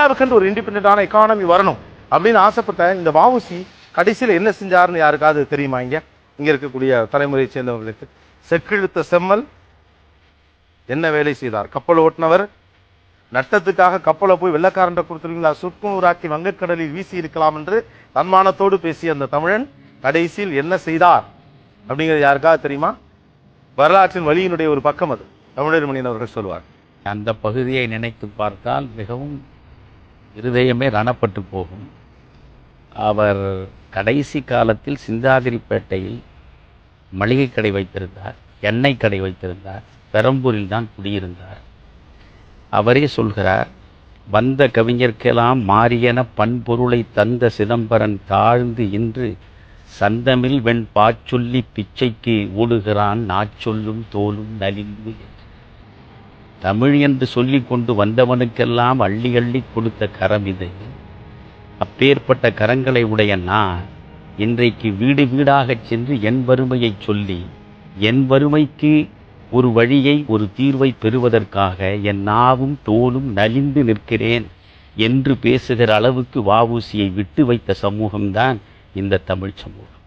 இந்தியாவுக்கு ஒரு இண்டிபெண்டான எக்கானமி வரணும் அப்படின்னு ஆசைப்பட்ட இந்த வஉசி கடைசியில் என்ன செஞ்சாருன்னு யாருக்காவது தெரியுமா? இங்க இருக்கக்கூடிய தலைமுறையை சேர்ந்தவர்களுக்கு செக்கிழுத்த செம்மல் என்ன வேலை செய்தார்? கப்பல் ஓட்டுனவர். நட்டத்துக்காக கப்பலை போய் வெள்ளக்காரன் கொடுத்துருவீங்களா, சுக்குநூறாக்கி வங்கக்கடலில் வீசி இருக்கலாம் என்று தன்மானத்தோடு பேசிய அந்த தமிழன் கடைசியில் என்ன செய்தார் அப்படிங்கிறது யாருக்காவது தெரியுமா? வரலாற்றின் வழியினுடைய ஒரு பக்கம் அது. தமிழர்மணியன் அவர்கள் சொல்வார். அந்த பகுதியை நினைத்து பார்த்தால் மிகவும் இருதயமே ரணப்பட்டு போகும். அவர் கடைசி காலத்தில் சிந்தாதிரிப்பேட்டையில் மளிகை கடை வைத்திருந்தார், எண்ணெய் கடை வைத்திருந்தார், பெரம்பூரில் தான் குடியிருந்தார். அவரே சொல்கிறார், வந்த கவிஞர்க்கெல்லாம் மாறியன பண்பொருளை தந்த சிதம்பரன் தாழ்ந்து இன்று சந்தமில் வெண் பாச்சொல்லி பிச்சைக்கு ஓடுகிறான் நாச்சொல்லும் தோலும் நலிந்து. தமிழ் என்று சொல்லி கொண்டு வந்தவனுக்கெல்லாம் அள்ளி அள்ளி கொடுத்த கரம் இது. அப்பேற்பட்ட கரங்களை உடைய நான் இன்றைக்கு வீடு வீடாகச் சென்று என் வறுமையை சொல்லி என் வறுமைக்கு ஒரு வழியை, ஒரு தீர்வை பெறுவதற்காக என் நாவும் தோலும் நலிந்து நிற்கிறேன் என்று பேசுகிற அளவுக்கு வஉசியை விட்டு வைத்த சமூகம்தான் இந்த தமிழ் சமூகம்.